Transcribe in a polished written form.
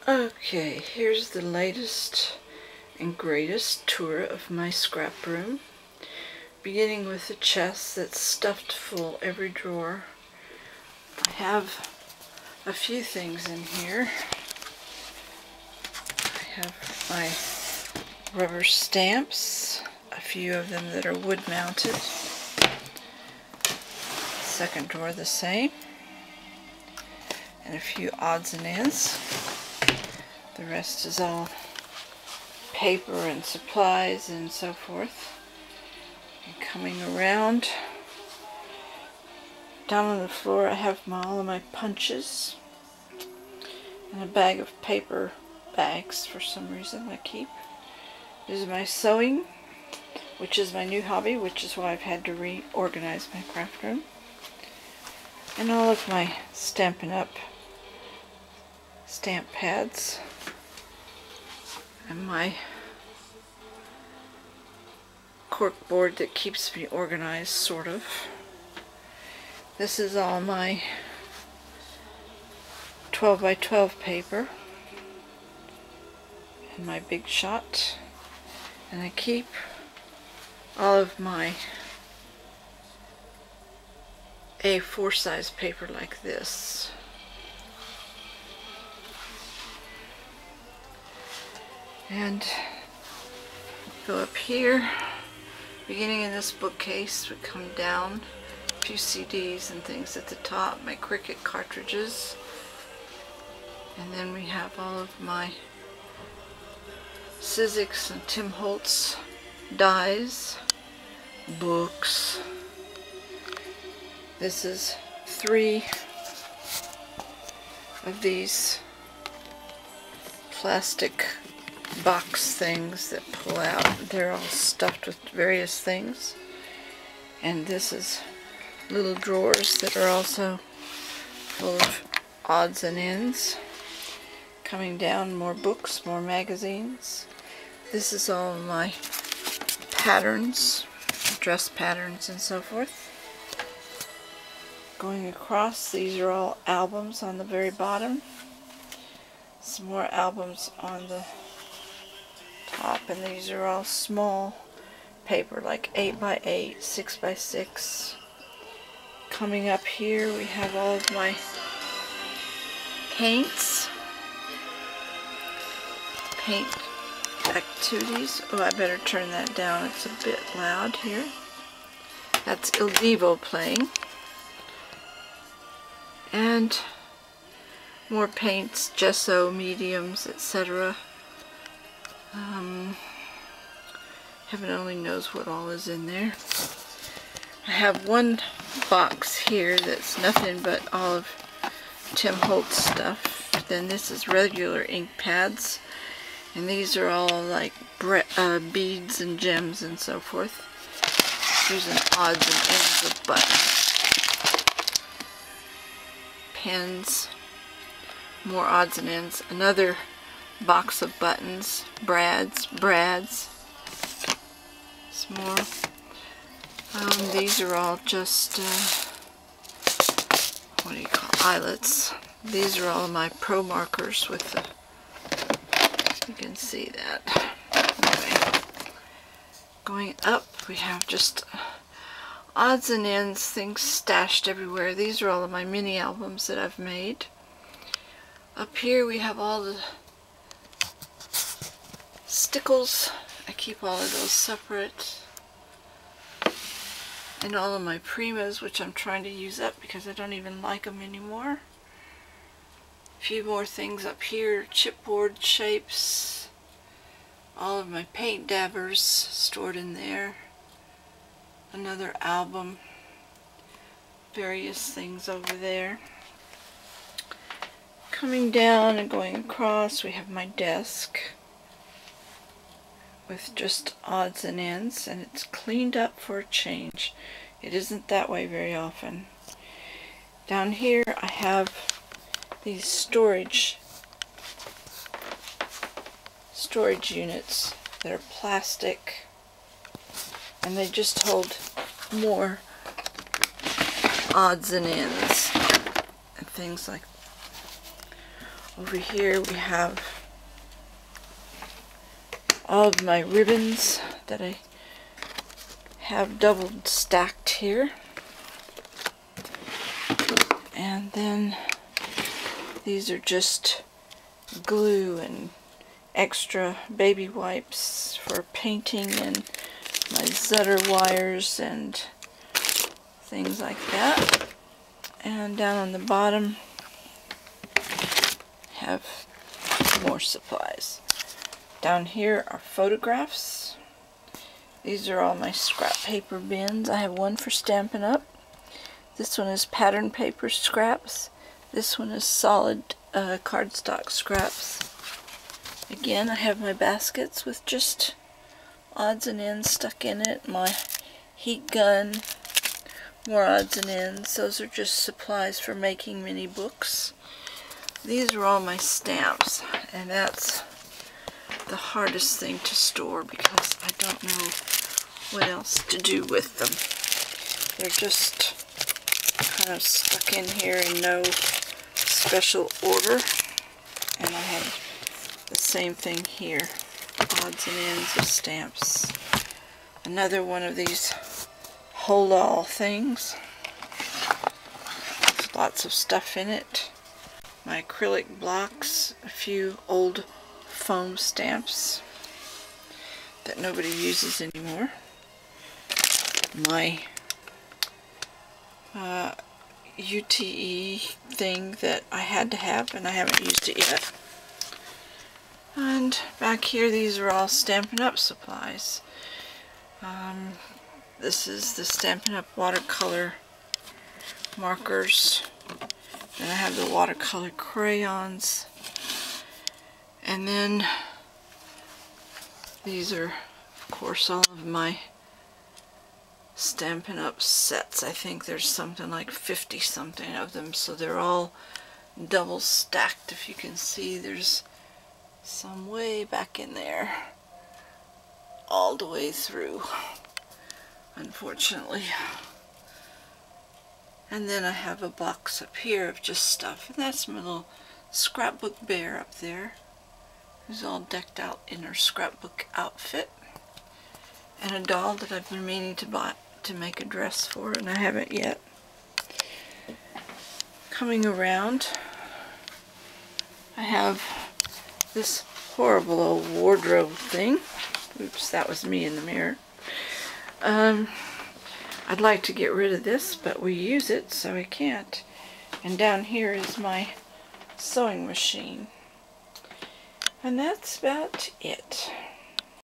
Okay, here's the latest and greatest tour of my scrap room. Beginning with a chest that's stuffed full every drawer. I have a few things in here. I have my rubber stamps, a few of them that are wood mounted. Second drawer the same. And a few odds and ends. The rest is all paper and supplies and so forth. And coming around, down on the floor I have all of my punches and a bag of paper bags for some reason I keep. This is my sewing, which is my new hobby, which is why I've had to reorganize my craft room. And all of my Stampin' Up! Stamp pads. And my cork board that keeps me organized, sort of. This is all my 12 by 12 paper and my Big Shot. And I keep all of my A4 size paper like this. And go up here, beginning in this bookcase, we come down, a few CDs and things at the top, my Cricut cartridges, and then we have all of my Sizzix and Tim Holtz dies, books. This is 3 of these plastic box things that pull out. They're all stuffed with various things. And this is little drawers that are also full of odds and ends. Coming down, more books, more magazines. This is all of my patterns, dress patterns and so forth. Going across, these are all albums on the very bottom. Some more albums on the top, and these are all small paper, like 8 by 8, 6 by 6. Coming up here, we have all of my paints, paint activities. Oh, I better turn that down, it's a bit loud here. That's Il Divo playing. And more paints, gesso, mediums, etc. Heaven only knows what all is in there. I have one box here that's nothing but all of Tim Holtz stuff. Then this is regular ink pads, and these are all like beads and gems and so forth. Here's an odds and ends of buttons, pens, more odds and ends, another box of buttons, brads, some more. These are all just, what do you call, eyelets. These are all of my pro markers with the, you can see that. Anyway, going up, we have just odds and ends, things stashed everywhere. These are all of my mini albums that I've made. Up here we have all the stickles. I keep all of those separate. And all of my Primas, which I'm trying to use up because I don't even like them anymore. A few more things up here, chipboard shapes. All of my paint dabbers stored in there. Another album. Various things over there. Coming down and going across, we have my desk with just odds and ends, and it's cleaned up for a change. It isn't that way very often. Down here I have these storage units that are plastic, and they just hold more odds and ends and things like Over here we have all of my ribbons that I have doubled stacked here. And then these are just glue and extra baby wipes for painting, and my Zutter wires and things like that. And down on the bottom have more supplies. Down here are photographs. These are all my scrap paper bins. I have one for Stampin' Up. This one is pattern paper scraps. This one is solid cardstock scraps. Again, I have my baskets with just odds and ends stuck in it. My heat gun, more odds and ends. Those are just supplies for making mini books. These are all my stamps, and that's the hardest thing to store because I don't know what else to do with them. They're just kind of stuck in here in no special order. And I have the same thing here, odds and ends of stamps. Another one of these hold-all things. There's lots of stuff in it. My acrylic blocks, a few old foam stamps that nobody uses anymore. My UTE thing that I had to have and I haven't used it yet. And back here, these are all Stampin' Up supplies. This is the Stampin' Up watercolor markers. Then I have the watercolor crayons. And then these are, of course, all of my Stampin' Up sets. I think there's something like 50 something of them, so they're all double stacked. If you can see, there's some way back in there, all the way through, unfortunately. And then I have a box up here of just stuff, and that's my little scrapbook bear up there, who's all decked out in her scrapbook outfit, and a doll that I've been meaning to buy to make a dress for, and I haven't yet. Coming around, I have this horrible old wardrobe thing. Oops, that was me in the mirror. I'd like to get rid of this, but we use it, so I can't. And down here is my sewing machine. And that's about it.